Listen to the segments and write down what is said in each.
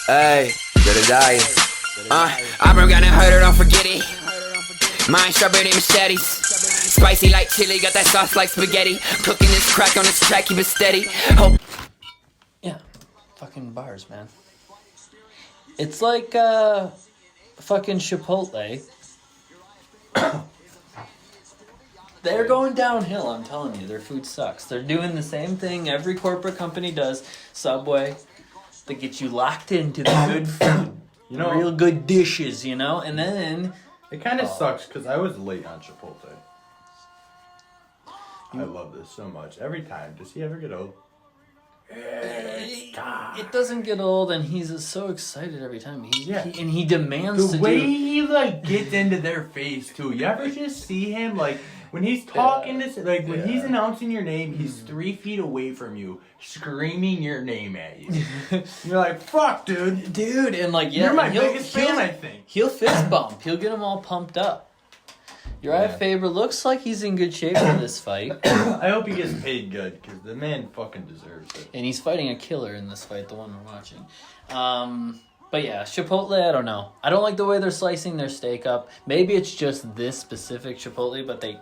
Hey, better die. I broke down and heard her, don't forget it. Mine sharper than machetes. Spicy like chili, got that sauce like spaghetti. Cooking this crack on this track, keep it steady. Hope. Yeah, fucking bars, man. It's like fucking Chipotle. They're going downhill, I'm telling you. Their food sucks. They're doing the same thing every corporate company does. Subway. They get you locked into the good food. You know, real good dishes, you know? And then... It kind of sucks because I was late on Chipotle. I love this so much. Every time. Does he ever get old? It doesn't get old, and he's so excited every time. He demands the to way do... he like gets into their face too. You ever just see him like when he's talking when he's announcing your name, he's 3 feet away from you, screaming your name at you. You're like, "Fuck, dude!" And like, you're my biggest fan. I think he'll fist bump. He'll get them all pumped up. Uriah Faber looks like he's in good shape for this fight. I hope he gets paid good, because the man fucking deserves it. And he's fighting a killer in this fight, the one we're watching. But yeah, Chipotle, I don't know. I don't like the way they're slicing their steak up. Maybe it's just this specific Chipotle, but they...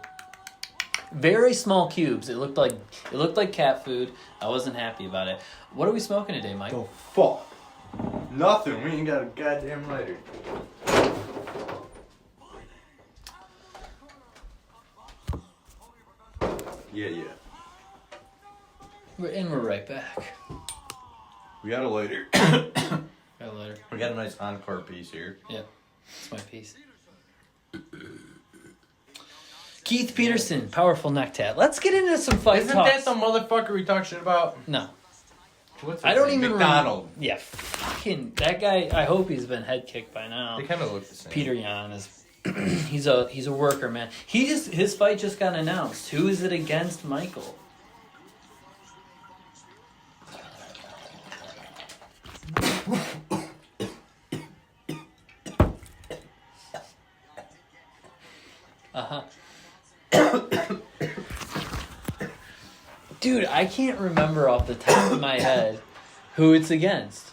Very small cubes. It looked like cat food. I wasn't happy about it. What are we smoking today, Mike? Oh, fuck. Nothing. We ain't got a goddamn lighter. Yeah. We're right back. We got a lighter. Got a lighter. We got a nice encore piece here. Yeah, it's my piece. Keith Peterson, powerful neck tat. Let's get into some fight Isn't talks. that the motherfucker we talk shit about? No. What's his I don't name? even McDonald. remember. Yeah, fucking that guy. I hope he's been head kicked by now. They kind of look the same. Peter Yan is. he's a worker, man. His fight just got announced. Who is it against, Michael? Dude, I can't remember off the top of my head who it's against.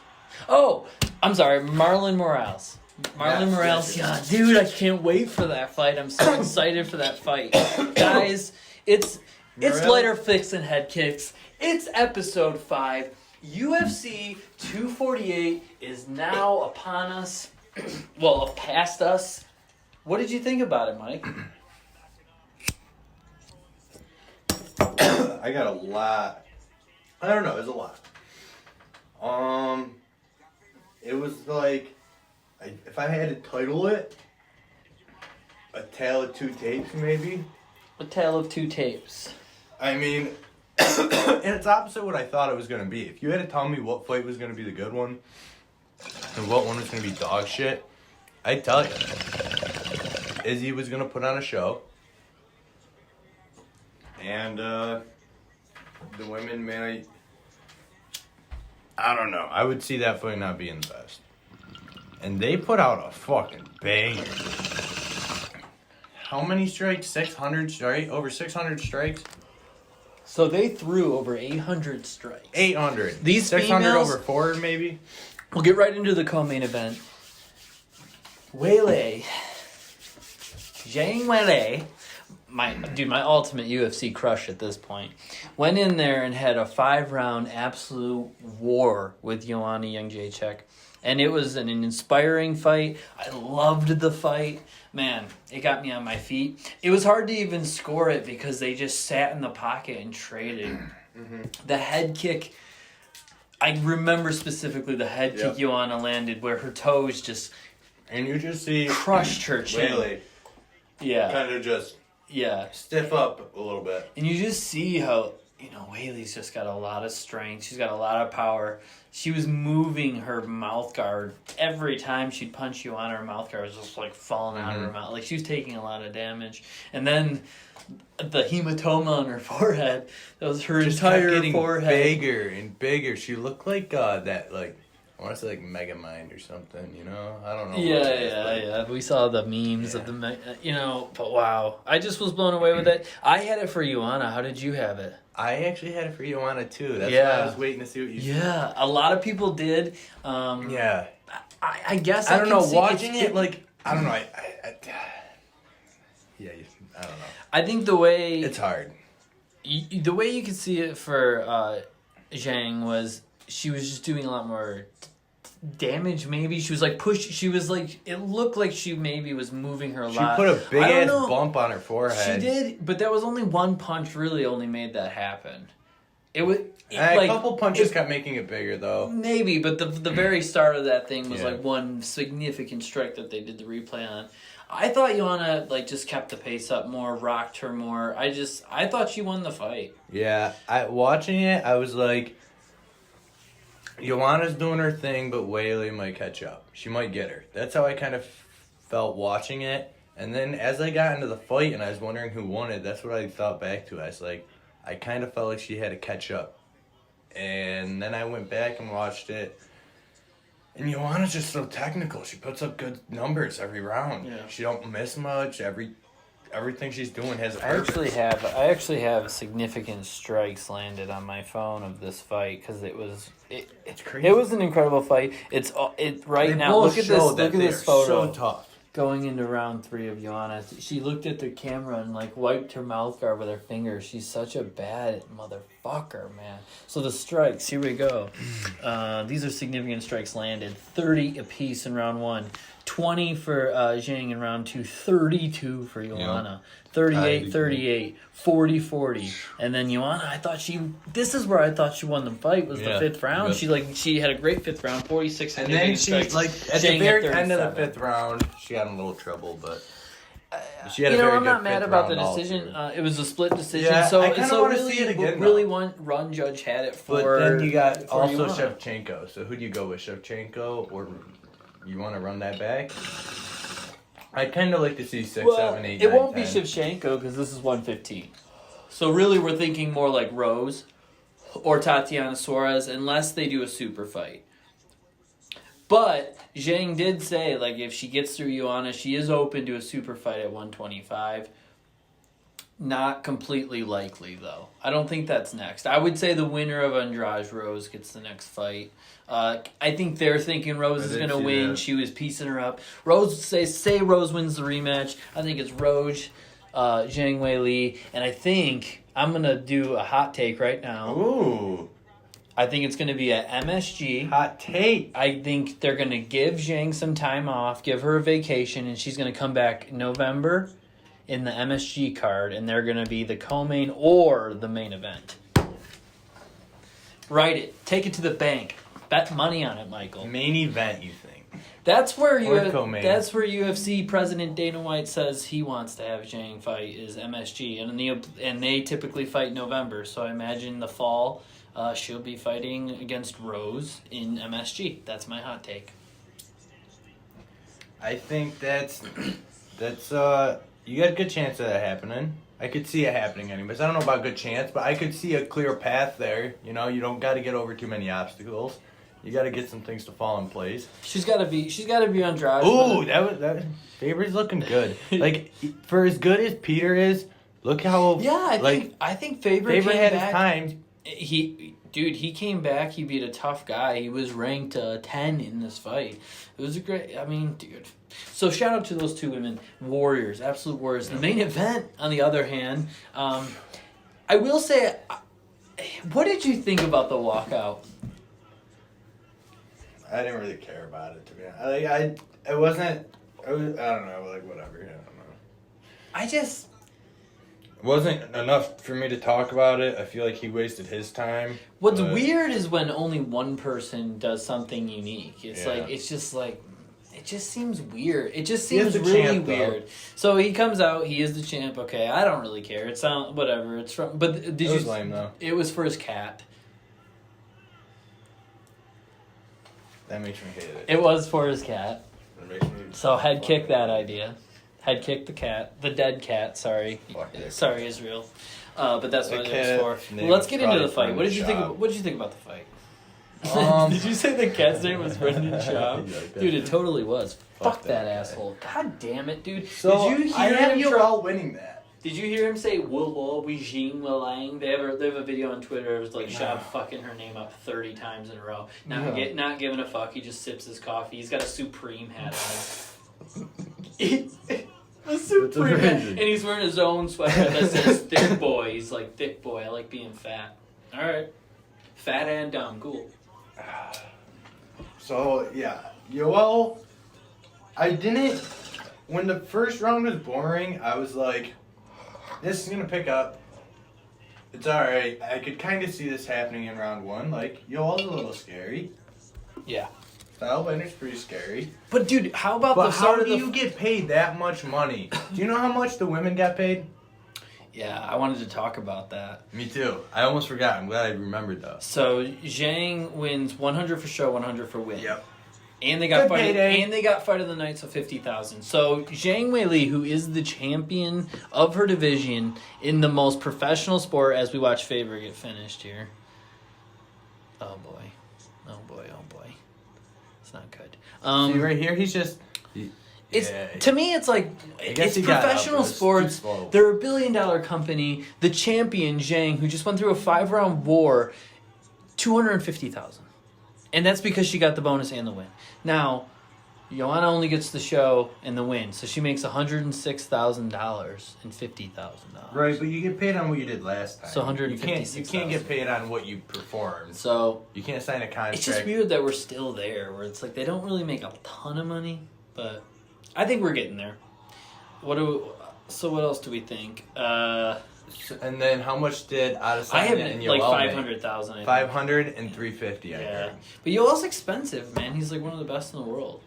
Oh, I'm sorry, Marlon Morales. Morales, yeah, dude, I can't wait for that fight. I'm so excited for that fight. Guys, it's lighter flicks and head kicks. It's episode 5. UFC 248 is now upon us. Well, past us. What did you think about it, Mike? I got a lot. I don't know. It was a lot. It was like, if I had to title it, A Tale of Two Tapes, maybe. A Tale of Two Tapes. I mean, and it's opposite what I thought it was going to be. If you had to tell me what fight was going to be the good one, and what one was going to be dog shit, I'd tell you. Izzy was going to put on a show. And, the women, man, I don't know. I would see that fight not being the best. And they put out a fucking banger. How many strikes? 600 strikes? Over 600 strikes? So they threw over 800 strikes. 800. These 600 females, over 4, maybe? We'll get right into the co-main event. Zhang Weili, my ultimate UFC crush at this point, went in there and had a 5-round absolute war with Joanna Jędrzejczyk. And it was an inspiring fight. I loved the fight. Man, it got me on my feet. It was hard to even score it because they just sat in the pocket and traded. Mm-hmm. The head kick, I remember specifically the head kick Joanna landed where her toes just... And you just see... crushed her chin. Weili kind of just... stiff up a little bit. And you just see how, Weili's just got a lot of strength. She's got a lot of power. She was moving her mouth guard. Every time she'd punch you on her mouth guard, was just like falling out of her mouth. Like she was taking a lot of damage. And then the hematoma on her forehead, that was her just entire kept getting forehead. Bigger and bigger. She looked like that, like I want to say like Megamind or something, you know? I don't know. Yeah. We saw the memes of the, but wow. I just was blown away with it. I had it for Ioana. How did you have it? I actually had it for Ioana too. That's why I was waiting to see what you said. Yeah, a lot of people did. Yeah. I guess I don't know. Watching it, I don't know. I don't know. I think the way it's hard. The way you could see it for Zhang was she was just doing a lot more damage. Maybe she was like She was like it looked like she maybe was moving her a lot. She put a big ass bump on her forehead. She did, but that was only one punch. Really, only made that happen. It was a couple punches kept making it bigger though. Maybe, but the very start of that thing was like one significant strike that they did the replay on. I thought Ioana just kept the pace up more, rocked her more. I thought she won the fight. Yeah, watching it, I was like, Ioana's doing her thing, but Weili might catch up. She might get her. That's how I kind of felt watching it. And then as I got into the fight and I was wondering who won it, that's what I thought back to. I was like, I kind of felt like she had to catch up. And then I went back and watched it. And Ioana's just so technical. She puts up good numbers every round. Yeah. She don't miss much. Everything she's doing has a purpose. I actually have significant strikes landed on my phone of this fight because it's crazy. It was an incredible fight. Now. Look at this. Look at this photo. So tough. Going into round 3 of Ioana, she looked at the camera and wiped her mouth guard with her fingers. She's such a bad motherfucker, man. So the strikes, here we go. These are significant strikes landed. 30 apiece in round 1. 20 for Zhang in round 2. 32 for Ioana. 38-38. 40-40. And then Ioana, this is where I thought she won the fight, was the 5th round. Yep. She had a great 5th round, 46. And then she, at Zhang the very end of the 5th round, she got in a little trouble, but she had I'm not mad about the decision. It was a split decision. Yeah, so I kind of want to really, see it again. Really, one run judge had it for. But then you got also Ioana. Shevchenko. So who do you go with, Shevchenko, or you want to run that back? I'd kind of like to see 6, 7, 8, 9, it won't 10. be Shevchenko because this is 115. So really, we're thinking more like Rose or Tatiana Suarez, unless they do a super fight. But Zhang did say, if she gets through Ioana, she is open to a super fight at 125. Not completely likely, though. I don't think that's next. I would say the winner of Andrade Rose gets the next fight. I think they're thinking Rose is going to win. That. She was piecing her up. Rose, say Rose wins the rematch. I think it's Rose, Zhang Weili, and I think I'm going to do a hot take right now. Ooh. I think it's going to be at MSG. Hot take. I think they're going to give Zhang some time off, give her a vacation, and she's going to come back in November in the MSG card, and they're going to be the co-main or the main event. Write it. Take it to the bank. Bet money on it, Michael. Main event, you think? That's where That's where UFC President Dana White says he wants to have Zhang fight is MSG, and they typically fight in November. So I imagine the fall she'll be fighting against Rose in MSG. That's my hot take. I think that's you got a good chance of that happening. I could see it happening anyways. I don't know about good chance, but I could see a clear path there. You know, you don't got to get over too many obstacles. You got to get some things to fall in place. She's got to be Andrade. Ooh, that Faber's looking good. For as good as Peter is, look how I think Faber had back. his time. He came back. He beat a tough guy. He was ranked 10 in this fight. It was a great. Dude. So shout out to those two women, warriors, absolute warriors. The main event, on the other hand, I will say, what did you think about the walkout? I didn't really care about it, to be honest. I don't know, whatever. I don't know. It wasn't enough for me to talk about it. I feel like he wasted his time. What's weird is when only one person does something unique. It just seems weird. It just seems really weird. So he comes out, he is the champ. Okay, I don't really care. It's whatever. It's from. But it was lame though. It was for his cat. That makes me hate it. It was for his cat. That makes me so head kick that idea. Head kick the cat, the dead cat. Sorry, Israel. But that's what it was for. Well, let's get into the fight. What did you think? What did you think about the fight? Did you say the cat's name was Brendan Schaub? Yeah, Dude, it totally was. Fuck that that guy. asshole. God damn it, dude. So Did you I hear have him you all winning that. Did you hear him say "Wo we Jing Lang"? They have a video on Twitter. It was like Schaub fucking her name up 30 times in a row. Not giving a fuck. He just sips his coffee. He's got a Supreme hat on. A Supreme hat, and he's wearing his own sweater that says "Thick Boy." He's like, "Thick boy. I like being fat." All right, fat and dumb. Cool. So yeah, Yoel, I didn't. When the first round was boring, I was like, "This is gonna pick up. It's all right." I could kind of see this happening in round one. Like Yoel's a little scary. Yeah. Stylebinder's pretty scary. But dude, how about But the how start do of the? you get paid that much money? Do you know how much the women got paid? Yeah, I wanted to talk about that. Me too. I almost forgot. I'm glad I remembered though. So Zhang wins 100 for show, 100 for win. Yep. And they got Good fight. payday. And they got fight of the night, so 50,000. So Zhang Weili, who is the champion of her division in the most professional sport, as we watch Faber get finished here. Oh boy, oh boy, oh boy, it's not good. See right here, he's just. It's Yeah. to me, it's like guess it's he got up, professional but it's too sports. slow. They're a $1 billion company. The champion Zhang, who just went through a 5-round war, 250,000, and that's because she got the bonus and the win. Now, Joanna only gets the show and the win, so she makes $106,000 and $50,000. Right, but you get paid on what you did last time. So You can't 156,000. get paid on what you performed. So You can't sign a contract. it's just weird that we're still there, where it's like they don't really make a ton of money, but I think we're getting there. So what else do we think? And then how much did I Adesanya have and like Yoel 500,000. make? 500 and 350. I Yeah, heard. but Yoel's expensive, man. He's like one of the best in the world.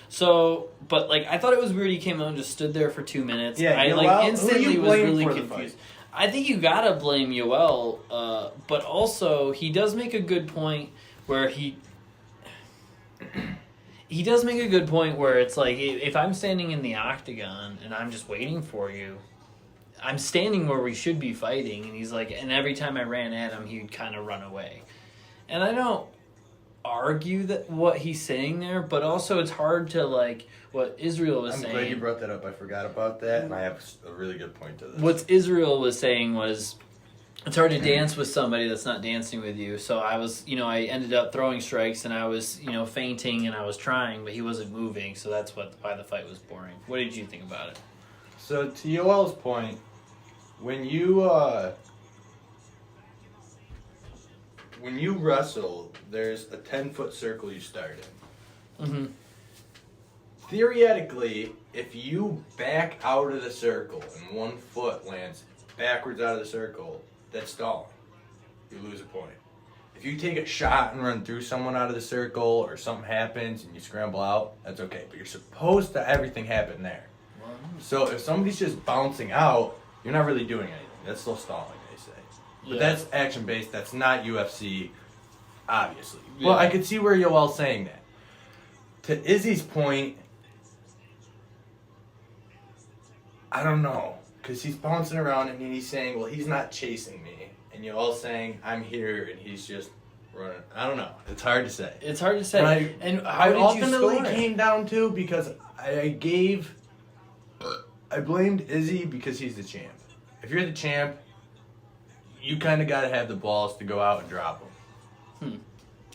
So, but like I thought it was weird. He came out and just stood there for 2 minutes. Yeah, I Yoel, like who do instantly you was blame really for the confused. fight? I think you gotta blame Yoel, but also he does make a good point where he does make a good point where it's like if I'm standing in the octagon and I'm just waiting for you, I'm standing where we should be fighting, and he's like, and every time I ran at him, he'd kind of run away, and I don't argue that what he's saying there, but also it's hard to like what Israel was saying. I'm glad you brought that up. I forgot about that, and I have a really good point to this. What Israel was saying was, it's hard to dance with somebody that's not dancing with you. So I was, I ended up throwing strikes, and I was, feinting, and I was trying, but he wasn't moving. So that's why the fight was boring. What did you think about it? So to Yoel's point, when you wrestle, there's a 10-foot circle you start in. Mm-hmm. Theoretically, if you back out of the circle and 1 foot lands backwards out of the circle, that's stalling. You lose a point. If you take a shot and run through someone out of the circle, or something happens and you scramble out, that's okay. But you're supposed to everything happen there. So if somebody's just bouncing out, you're not really doing anything. That's still stalling, they say. But that's action-based. That's not UFC, obviously. Yeah. Well, I could see where Yoel's saying that. To Izzy's point, I don't know. Because he's bouncing around and he's saying, well, he's not chasing me. And Yoel's saying, I'm here, and he's just running. I don't know. It's hard to say. It's hard to say. And how I did you ultimately score it? came down to because I blamed Izzy because he's the champ. If you're the champ, you kind of got to have the balls to go out and drop him.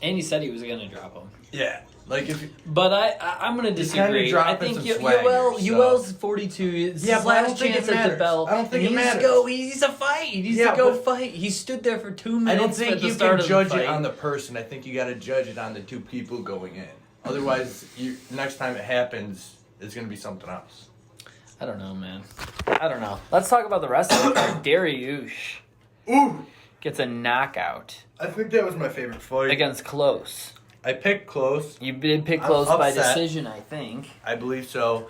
And he said he was going to drop him. Yeah, like if. But I'm going to disagree. kinda I dropping think some swagger, Yoel's 42. It's Yeah, his but I don't last think chance it at the matters. belt. I don't think He it needs to matters. go. He needs to fight. He needs Yeah, to go but- fight. He stood there for 2 I minutes. don't think at the you start can of the judge it fight. on the person. I think you got to judge it on the two people going in. Otherwise, next time it happens, it's going to be something else. I don't know, man. I don't know. Let's talk about the rest of the card. Dariush Ooh, gets a knockout I think that was my favorite fight. against Close. I picked close. You did pick I'm Close by upset. decision, I think. I believe so.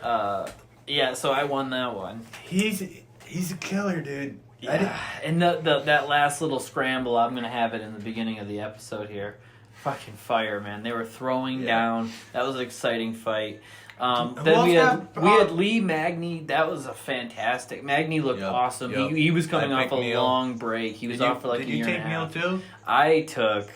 Yeah, so I won that one. He's a killer, dude. Yeah. And that last little scramble, I'm going to have it in the beginning of the episode here. Fucking fire, man. They were throwing down. That was an exciting fight. Then we had Lee Magny. That was a fantastic. Magny looked awesome. Yep. He was coming I off a picked Neil. long break. He was off for like a year and a half. Did you take Neil too? I took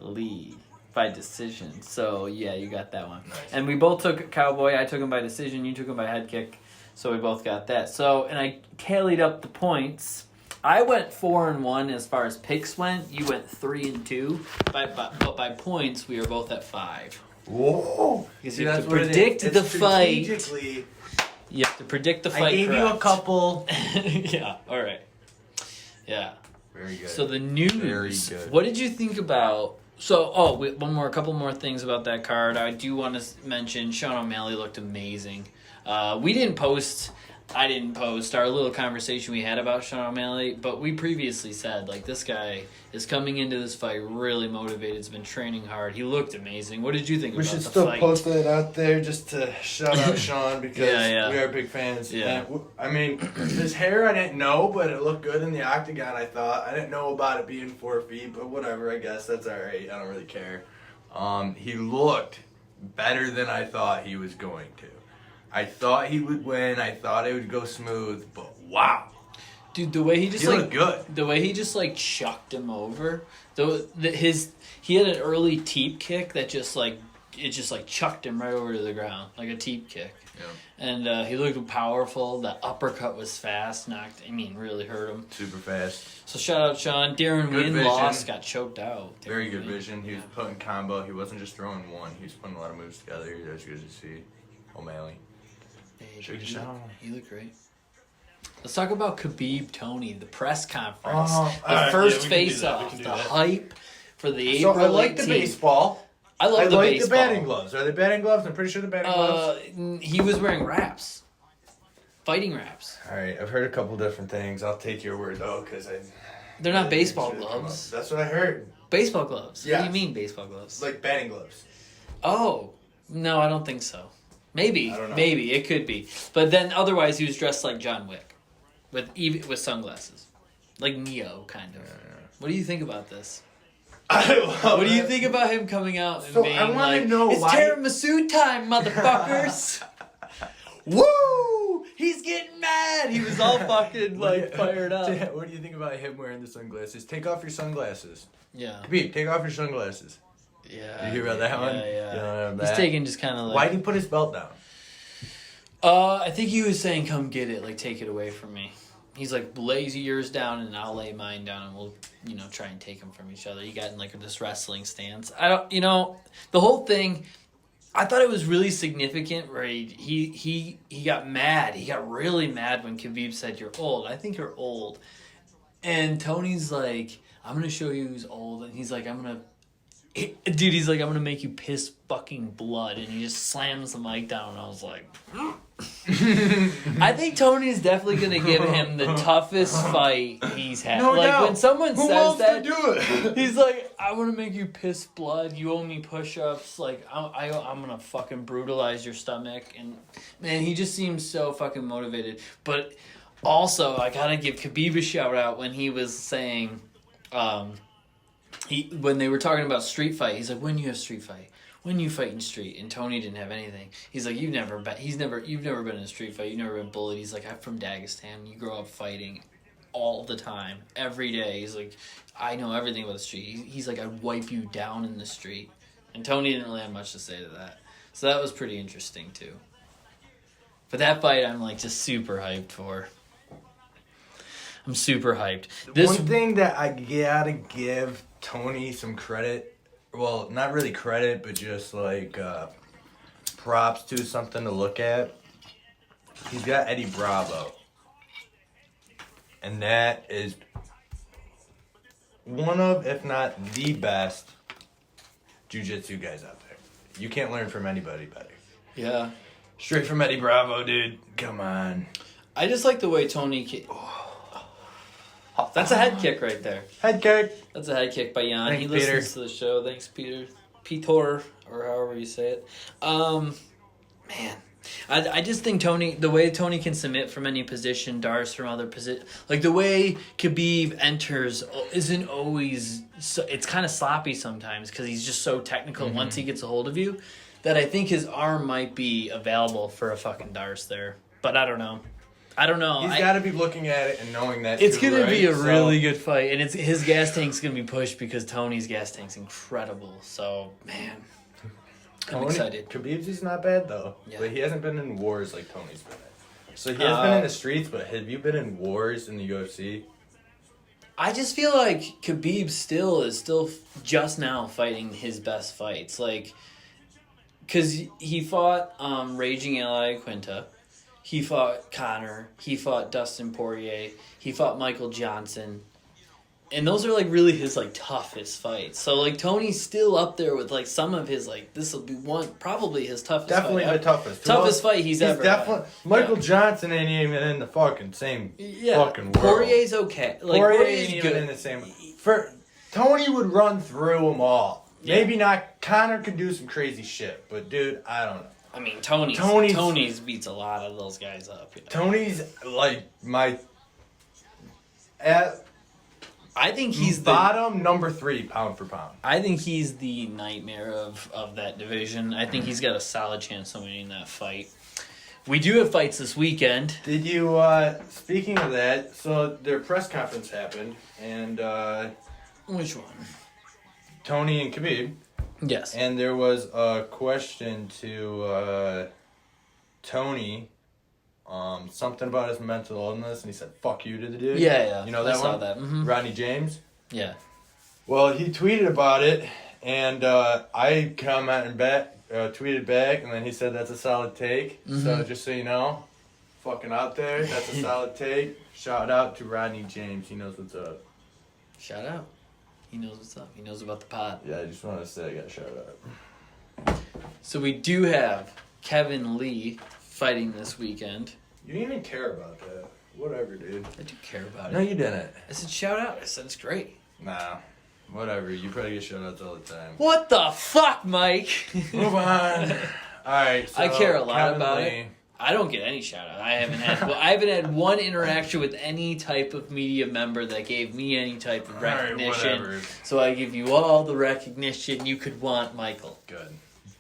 Lee. by decision. So, yeah, you got that one. Nice. And we both took Cowboy. I took him by decision. You took him by head kick. So we both got that. So, and I tallied up the points. I went 4-1 as far as picks went. You went 3-2. But by points, we are both at 5. Whoa! Because you have to predict the fight. You have to predict the fight. I gave you a couple. Yeah. All right. Yeah. Very good. So the news. Very good. What did you think about? So, a couple more things about that card. I do want to mention Sean O'Malley looked amazing. I didn't post our little conversation we had about Sean O'Malley, but we previously said, like, this guy is coming into this fight really motivated. He's been training hard. He looked amazing. What did you think about the fight? We should still post it out there just to shout out Sean because we are big fans. Yeah. And, I mean, his hair I didn't know, but it looked good in the octagon, I thought. I didn't know about it being 4 feet, but whatever, I guess. That's all right. I don't really care. He looked better than I thought he was going to. I thought he would win. I thought it would go smooth, but wow. Dude, the way he just looked good. The way he just chucked him over. He had an early teep kick that just chucked him right over to the ground like a teep kick. Yeah. And he looked powerful. The uppercut was fast. Really hurt him. Super fast. So shout out Sean. Darren Wynn lost, got choked out. Very good vision. He was putting combo. He wasn't just throwing one. He was putting a lot of moves together. That was good to see. O'Malley. He looked great. Let's talk about Khabib Tony, the press conference, first face-off, the hype for the April 18th. So I like the baseball. I like the baseball. The batting gloves. Are they batting gloves? I'm pretty sure they're batting gloves. He was wearing wraps. Fighting wraps. All right, I've heard a couple different things. I'll take your word, though, because They're not baseball gloves. That's what I heard. Baseball gloves? Yeah. What do you mean baseball gloves? Like batting gloves. Oh, no, I don't think so. Maybe. I don't know. Maybe. It could be. But then otherwise he was dressed like John Wick. With sunglasses. Like Neo, kind of. Yeah. What do you think about this? What do you think about him coming out and being I like, know it's tiramisu time, motherfuckers! Woo! He's getting mad! He was all fucking, fired up. What do you think about him wearing the sunglasses? Take off your sunglasses. Yeah. Khabib, take off your sunglasses. Yeah. You hear about that one? Yeah. He's taking just kind of Why did he put his belt down? I think he was saying, come get it, take it away from me. He's like, lay yours down and I'll lay mine down and we'll, try and take them from each other. You got in this wrestling stance. The whole thing, I thought it was really significant where he got mad. He got really mad when Khabib said, you're old. I think you're old. And Tony's like, I'm going to show you who's old. And he's like, I'm going to make you piss fucking blood. And he just slams the mic down. And I was like, I think Tony is definitely going to give him the toughest fight he's had. No doubt. When someone Who says wants that, to do it? he's like, I want to make you piss blood. You owe me push-ups. I'm going to fucking brutalize your stomach. And, man, he just seems so fucking motivated. But also, I got to give Khabib a shout-out when he was saying... when they were talking about street fight, he's like, when you have street fight, when you fight in street, and Tony didn't have anything. He's like, you've never been in a street fight, you've never been bullied. He's like, I'm from Dagestan, you grow up fighting all the time, every day. He's like, I know everything about the street. He's like, I'd wipe you down in the street. And Tony didn't really have much to say to that. So that was pretty interesting too. But that fight I'm just super hyped for. I'm super hyped. One thing that I gotta give Tony some credit, well, not really credit, but just props to, something to look at. He's got Eddie Bravo. And that is one of, if not the best, jiu-jitsu guys out there. You can't learn from anybody better. Yeah. Straight from Eddie Bravo, dude. Come on. I just like the way Tony... That's a head kick right there. Head kick. That's a head kick by Jan. Thanks, he listens Peter. to the show. Thanks, Peter. Peter, or however you say it. Man. I just think the way Tony can submit from any position, Dars from other position, the way Khabib enters isn't always, it's kind of sloppy sometimes because he's just so technical once he gets a hold of you that I think his arm might be available for a fucking Dars there. But I don't know. I don't know. He's got to be looking at it and knowing that It's too, gonna right? be a So- really good fight, and his gas tank's gonna be pushed because Tony's gas tank's incredible. So man, I'm excited. Khabib's not bad though, Yeah. but he hasn't been in wars like Tony's been in. So he has been in the streets, but have you been in wars in the UFC? I just feel like Khabib is still just now fighting his best fights, like, cause he fought Raging Ally Quinta, he fought Conor, he fought Dustin Poirier, he fought Michael Johnson. And those are, like, really his, like, toughest fights. So, like, Tony's still up there with, like, some of his, like, this will be probably his toughest Definitely fight. the toughest. Toughest fight he's ever definitely had. Michael Johnson ain't even in the fucking same fucking world. Poirier's okay. Like, Poirier Poirier's ain't even good. in the same. For Tony would run through them all. Yeah. Maybe not. Conor could do some crazy shit, but dude, I don't know. I mean, Tony's beats a lot of those guys up. You know? Tony's like I think he's bottom number 3 pound for pound. I think he's the nightmare of that division. I think he's got a solid chance of winning that fight. We do have fights this weekend. Did you, speaking of that, so their press conference happened, and, Which one? Tony and Khabib, Yes. and there was a question to, Tony, something about his mental illness, and he said, fuck you to the dude. Yeah. You know that I saw one? that. Mm-hmm. Rodney James? Yeah. Well, he tweeted about it, and I tweeted back, and then he said that's a solid take. Mm-hmm. So just so you know, fucking out there, that's a solid take. Shout out to Rodney James. He knows what's up. Shout out. He knows what's up. He knows about the pod. Yeah, I just wanted to say I got a shout out. So we do have Kevin Lee fighting this weekend. You didn't even care about that. Whatever, dude. I do care about No, it. you didn't. I said shout out. I said it's great. Nah. Whatever. You probably get shout outs all the time. What the fuck, Mike? Move on. Alright, so I care a lot Kevin about Lee. it. I don't get any shout out. I haven't had one interaction with any type of media member that gave me any type of recognition. Alright, whatever. So I give you all the recognition you could want, Michael. Good.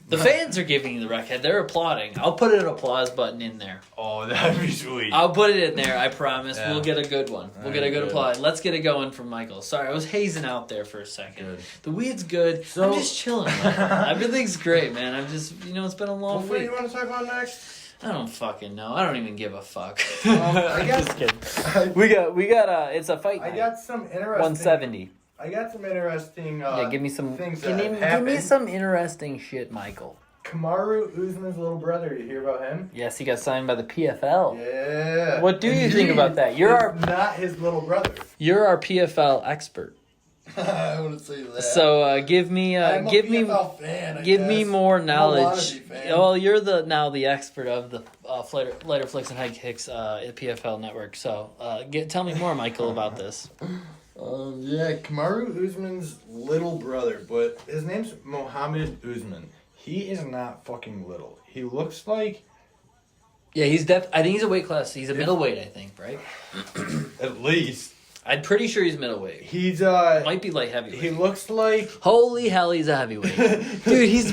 The fans are giving you the recognition. They're applauding. I'll put an applause button in there. Oh, that'd be sweet. I'll put it in there. I promise. Yeah. We'll get a good one. We'll get a good applause. Let's get it going from Michael. Sorry, I was hazing out there for a second. Good. The weed's good. So- I'm just chilling. Everything's great, man. I'm just, it's been a long What do week. you want to talk about next? I don't fucking know. I don't even give a fuck. I I'm guess- just kidding. We got it's a fight I night. got some interesting. 170. I got some interesting. Yeah, give me some. things Give that me happened. some interesting shit, Michael. Kamaru Usman's little brother. You hear about him? Yes, he got signed by the PFL. Yeah. What do you think about that? You're not his little brother. our PFL expert. I wouldn't say that. So give me I'm a give me PFL fan, I give me guess. more I'm a knowledge. wannabe fan. Well, you're the expert of the lighter flicks and high kicks at PFL network. So tell me more, Michael, about this. Yeah, Kamaru Usman's little brother, but his name's Mohammed Usman. He is not fucking little. He looks like Yeah, I think he's a weight class. He's a middleweight, I think, right? at least I'm pretty sure he's middleweight. he's Might be light heavyweight. he looks like Holy hell, he's a heavyweight. Dude, he's...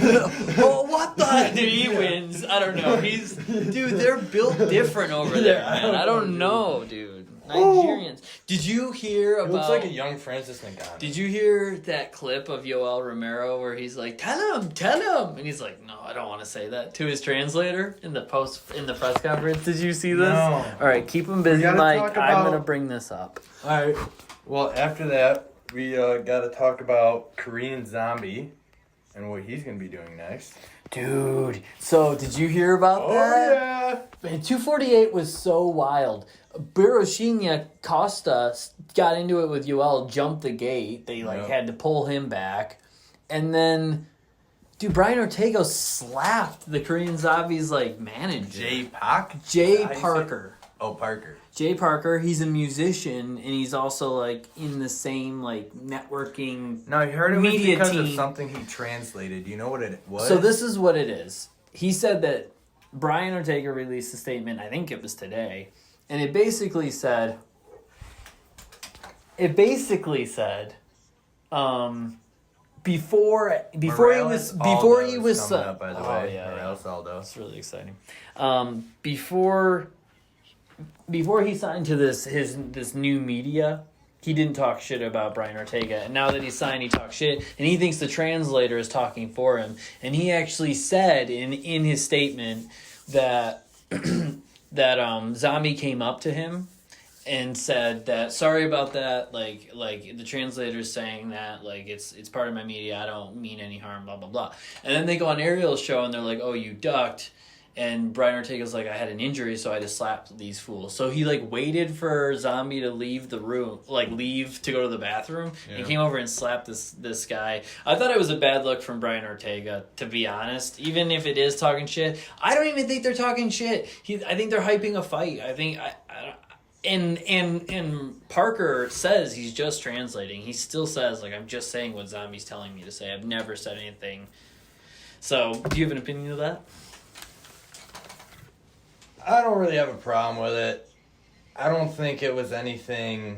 Oh, what the heck? Dude, he wins. I don't know. Dude, they're built different over there, man. I don't know, dude. Nigerians. Did you hear about... he looks like a young Francis Ngannou. Did you hear that clip of Yoel Romero where he's like, tell him, and he's like, no, I don't want to say that to his translator in the press conference. Did you see this? No. All right, keep him busy, gotta Mike. talk I'm about- gonna bring this up. All right. Well, after that, we got to talk about Korean Zombie and what he's gonna be doing next. Dude, so did you hear about that? yeah. Man, 248 was so wild. Biroshinya Costa got into it with Yoel, jumped the gate. They had to pull him back. And then, dude, Brian Ortega slapped the Korean Zombie's manager. Jay Park. Jay How do you say- Parker. Oh, Parker. Jay Parker, he's a musician, and he's also in the same networking. No, I heard it was Media because of team. something he translated. Do you know what it was? So this is what it is. He said that Brian Ortega released a statement, I think it was today, and it basically said, before he was coming up, by the way. yeah. Morales Aldo. That's really exciting. Before before he signed to this new media, he didn't talk shit about Brian Ortega. And now that he's signed, he talks shit. And he thinks the translator is talking for him. And he actually said in his statement that that Zombie came up to him and said that, sorry about that, like the translator's saying that, like, it's part of my media, I don't mean any harm, blah, blah, blah. And then they go on Ariel's show and they're like, oh, you ducked. And Brian Ortega's like, I had an injury, so I just slapped these fools. So he, like, waited for Zombie to leave the room, like, leave to go to the bathroom. Yeah. And came over and slapped this guy. I thought it was a bad look from Brian Ortega, to be honest. Even if it is talking shit. I don't even think they're talking shit. I think they're hyping a fight. I think... And Parker says he's just translating. He still says, like, I'm just saying what Zombie's telling me to say. I've never said anything. So, do you have an opinion of that? I don't really have a problem with it. I don't think it was anything.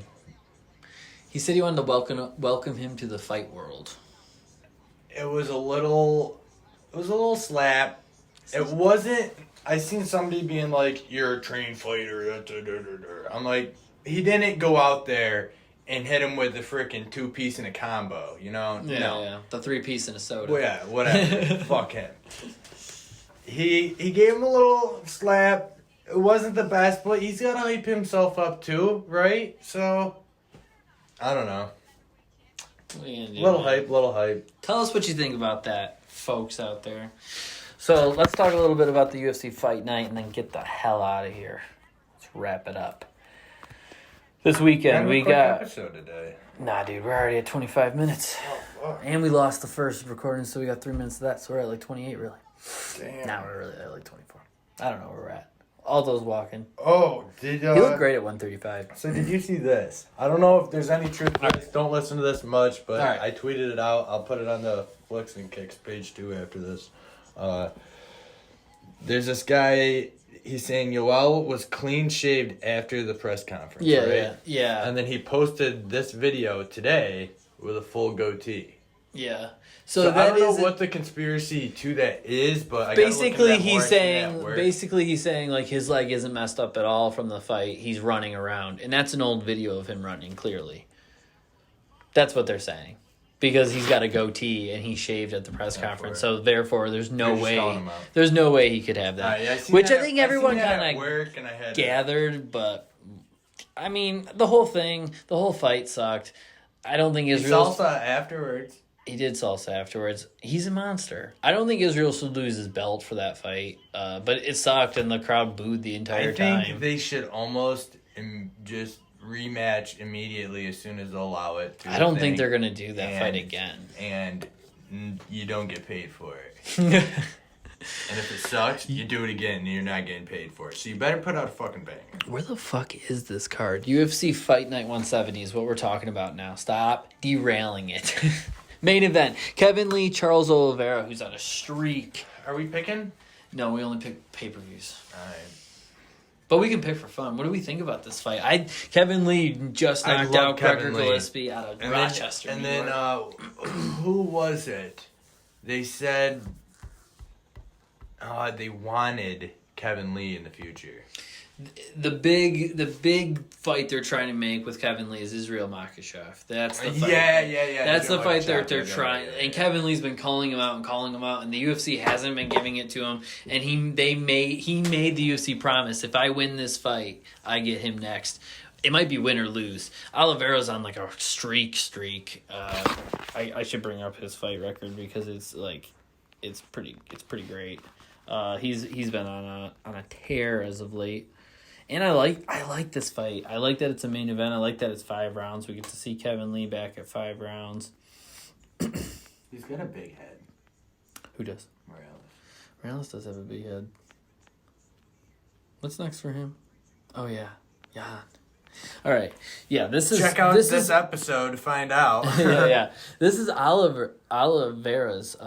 He said he wanted to welcome him to the fight world. It was a little slap. It wasn't. I seen somebody being like, "You're a trained fighter." I'm like, he didn't go out there and hit him with the freaking 2-piece in a combo, you know? Yeah, no. yeah. The 3-piece in a soda. Well, yeah, whatever. Fuck him. He gave him a little slap. It wasn't the best, but he's got to hype himself up too, right? So, I don't know. Little hype. Tell us what you think about that, folks out there. So, let's talk a little bit about the UFC Fight Night and then get the hell out of here. Let's wrap it up. This weekend, we got... episode today. Nah, dude, we're already at 25 minutes. Oh, fuck. And we lost the first recording, so we got 3 minutes of that, so we're at like 28, really. Damn. Now we're really at like 24. I don't know where we're at. Aldo's walking. Oh, He looked great at 135. So did you see this? I don't know if there's any truth to this. Don't listen to this much, but right. I tweeted it out. I'll put it on the Flicks and Kicks page too after this. There's this guy, he's saying Yoel was clean shaved after the press conference, right? Yeah. And then he posted this video today with a full goatee. Yeah. So I don't know what the conspiracy to that is, but I basically he's saying like his leg isn't messed up at all from the fight. He's running around, and that's an old video of him running. Clearly, that's what they're saying, because he's got a goatee and he shaved at the press conference. So therefore, there's no way he could have that. I think everyone kind of gathered, but I mean the whole fight sucked. I don't think Israel salsa afterwards. He did salsa afterwards. He's a monster. I don't think Israel should lose his belt for that fight, but it sucked, and the crowd booed the entire time. I think they should almost just rematch immediately as soon as they'll allow it. I don't think they're going to do that fight again. And you don't get paid for it. And if it sucks, you do it again, and you're not getting paid for it. So you better put out a fucking banger. Where the fuck is this card? UFC Fight Night 170 is what we're talking about now. Stop derailing it. Main event, Kevin Lee, Charles Oliveira, who's on a streak. Are we picking? No, we only pick pay-per-views. All right. But we can pick for fun. What do we think about this fight? Kevin Lee just knocked out Gregor Gillespie out of Rochester, New York. Who was it? They said they wanted Kevin Lee in the future. The big fight they're trying to make with Kevin Lee is Israel Makhachev. That's the fight. Yeah. That's the fight they're trying. And Kevin Lee's been calling him out, and the UFC hasn't been giving it to him. And he made the UFC promise, if I win this fight, I get him next. It might be win or lose. Oliveira's on like a streak. I should bring up his fight record because it's pretty great. He's been on a tear as of late. And I like this fight. I like that it's a main event. I like that it's 5 rounds. We get to see Kevin Lee back at 5 rounds. He's got a big head. Who does? Morales does have a big head. What's next for him? Oh yeah. All right. Yeah, check out this episode to find out. yeah. This is Oliveira's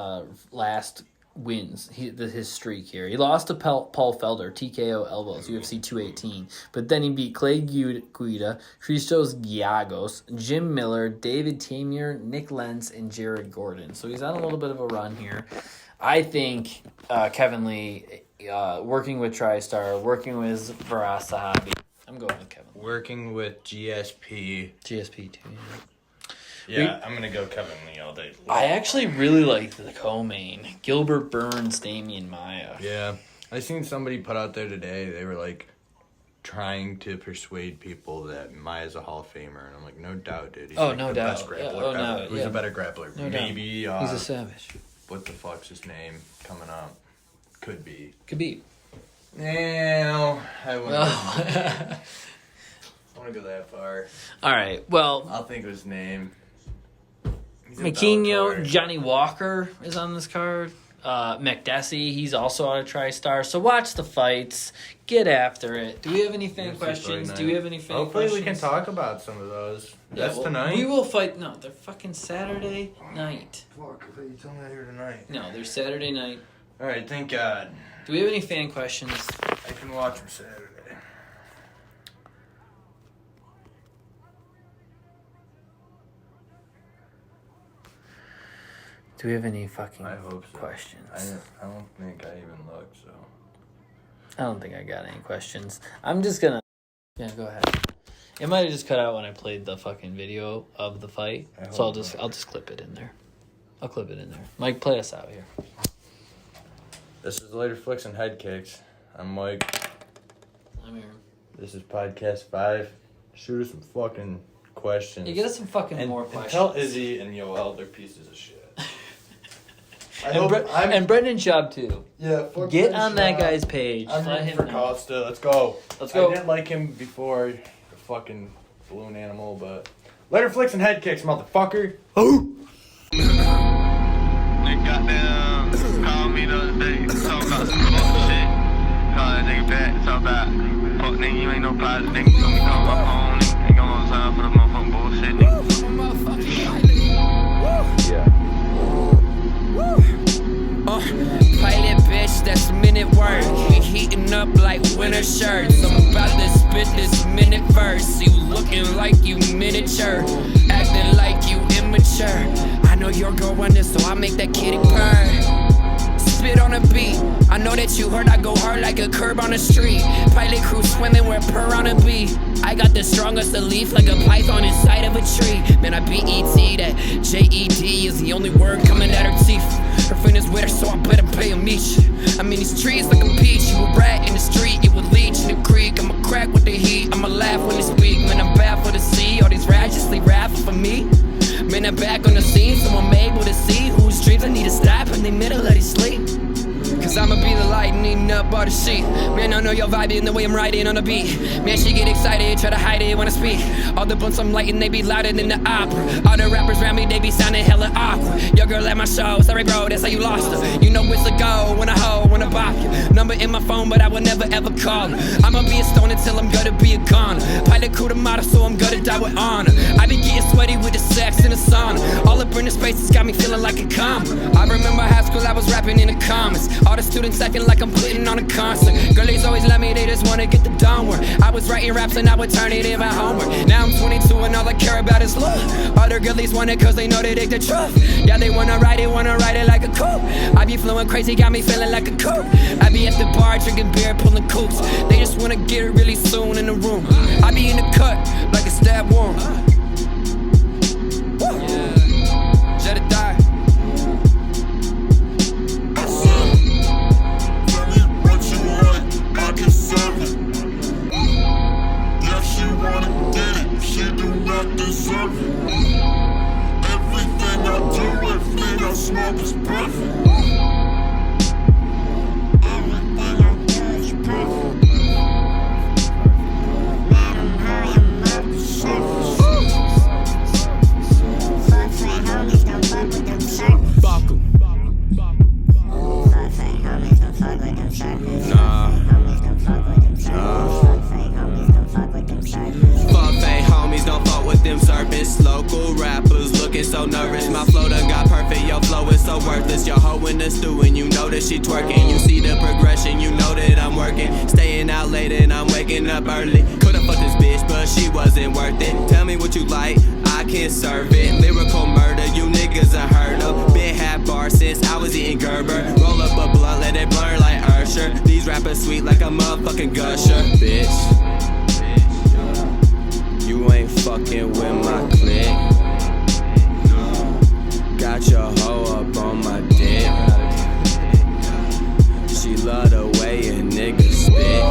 last wins, his streak here. He lost to Paul Felder, TKO elbows, UFC 218. But then he beat Clay Guida, Christos Giagos, Jim Miller, David Tamier, Nick Lentz, and Jared Gordon. So he's on a little bit of a run here. I think Kevin Lee, working with TriStar, working with Faraz Sahabi, I'm going with Kevin. Working with GSP. GSP too. Yeah, I'm gonna go Kevin Lee all day. I actually really like the co-main. Gilbert Burns, Damian Maia. Yeah, I seen somebody put out there today. They were like trying to persuade people that Maia's a Hall of Famer, and I'm like, no doubt, dude. He's Oh, like no the doubt. best grappler Yeah, oh, no, ever. Who's yeah. a better grappler? No doubt. Maybe. He's a savage. What the fuck's his name coming up? Could be. Khabib. No, I wouldn't. I want to go that far. All right. Well, I'll think of his name. He's in McKinyo, Bellator. Johnny Walker is on this card. McDessie, he's also on a TriStar. So watch the fights. Get after it. Do we have any fan UFC questions? fight Do we night. have any fan Hopefully questions? we can talk about some of those. Yeah, That's well, tonight. We will fight. No, they're fucking Saturday night. Fuck, I thought you told me that here tonight. No, they're Saturday night. All right, thank God. Do we have any fan questions? I can watch them Saturday. Do we have any fucking I hope so. questions? I don't think I even looked, so. I don't think I got any questions. I'm just gonna. Yeah, go ahead. It might have just cut out when I played the fucking video of the fight, I so hope I'll just clip it in there. I'll clip it in there. Mike, play us out here. This is Later Flicks and Head Kicks. I'm Mike. I'm here. This is Podcast 5. Shoot us some fucking questions. You get us some fucking and, more and questions. tell Izzy and Yoel they're pieces of shit. And Brendan Schaub too. Yeah, fuck Get Brendan on that Schaub. guy's page. I'm Let ready him for know. Costa. Let's go. Let's go. I didn't like him before, the fucking balloon animal, but Later Flicks and Head Kicks, motherfucker. Oh. Nigga goddamn called me the other day, talking about some bullshit. Call that nigga back, talk about fuck nigga, you ain't no pilot, nigga. Told me call my phone, nigga. Ain't got no time for the motherfucking bullshit, nigga. Pilot bitch, that's minute work. We heating up like winter shirts. I'm about to spit this minute verse. You looking like you miniature, acting like you immature. I know you're going this, so I make that kitty purr. Spit on a beat. I know that you heard I go hard like a curb on the street. Pilot crew swimming with purr on a beat. I got the strongest of leaf like a python inside of a tree. Man, I B-E-T, that J-E-D is the only word coming out her teeth. Her friend is with her, so I better pay him each. I'm in these trees like a peach. You a rat in the street, you a leech in the creek. I'ma crack with the heat, I'ma laugh when they speak. Man, I'm bad for the sea, all these rats just leave raffle for me. Man, I'm back on the scene, so I'm able to see whose dreams I need to stop in the middle of their sleep. Cause I'ma be the light and eating up all the shit. Man, I know you're vibing the way I'm riding on the beat. Man, she get excited, try to hide it when I speak. All the blunts I'm lighting, they be louder than the opera. All the rappers around me, they be sounding hella awkward. Your girl at my show, sorry bro, that's how you lost her. You know it's a go, when I hoe, when I bop you. Number in my phone, but I will never ever call her. I'ma be a stone until I'm gonna be a goner. Pilot crew the model, so I'm gonna die with honor. I be getting sweaty with the sex in the sauna. All up in the spaces got me feeling like a comma. I remember high school, I was rapping in the comments. All the students acting like I'm putting on a concert. Girlies always love me, they just wanna get the downward. I was writing raps and I would turn it in my homework. Now I'm 22 and all I care about is love. Other girlies want it cause they know that they the truth. Yeah, they wanna ride it like a coupe. I be flowing crazy, got me feeling like a coupe. I be at the bar drinking beer, pulling coops. They just wanna get it really soon in the room. I be in the cut like a stab wound. Yeah, Jetta die. Deserve it. Everything I do with me, I smoke is perfect. Everything I do is perfect. Madam, hurry, I'm up the surface. Fuck fat homies, don't fuck with them serpents. Fuck 'em. Fuck fat homies, don't fuck with them serpents. Nah. Homies, don't fuck with them serpents. Fuck fat homies, don't fuck with them serpents. Fuck fake homies, don't fuck with them serpents. Local rappers looking so nervous. My flow done got perfect, your flow is so worthless. Your hoe in the stew and you know that she twerking. You see the progression, you know that I'm working. Staying out late and I'm waking up early. Could've fucked this bitch, but she wasn't worth it. Tell me what you like, I can serve it. Lyrical murder, you niggas unheard of. Been half bar since I was eating Gerber. Roll up a blunt, let it burn like Usher. These rappers sweet like a motherfucking gusher, bitch. You ain't fucking with my clique. Got your hoe up on my dick. She love the way a nigga spit.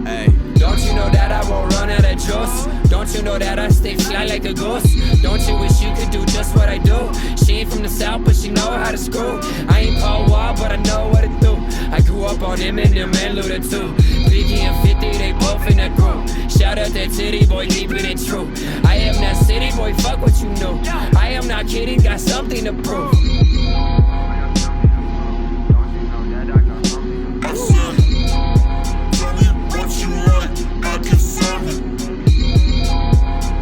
Hey, Don't you know that I won't run out of juice? Don't you know that I stay fly like a goose? Don't you wish you could do just what I do? She ain't from the south, but she know how to screw. I ain't Paul Wall, but I know what to do. I grew up on Eminem and Luda too. Biggie and 50, they both in that group. Shout out that city boy, keeping it true. I am that city boy, fuck what you know. I am not kidding, got something to prove. I said, tell me what you like, I can serve it.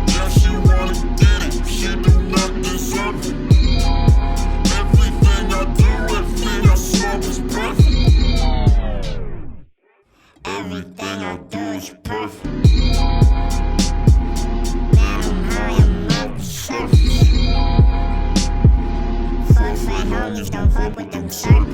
Yeah, she wanna get it, she do not deserve it. Everything I do, everything I smoke is perfect. Everything I do is perfect. Man, I'm high, I'm off the surface. Fuck my homies, don't fuck with them circles.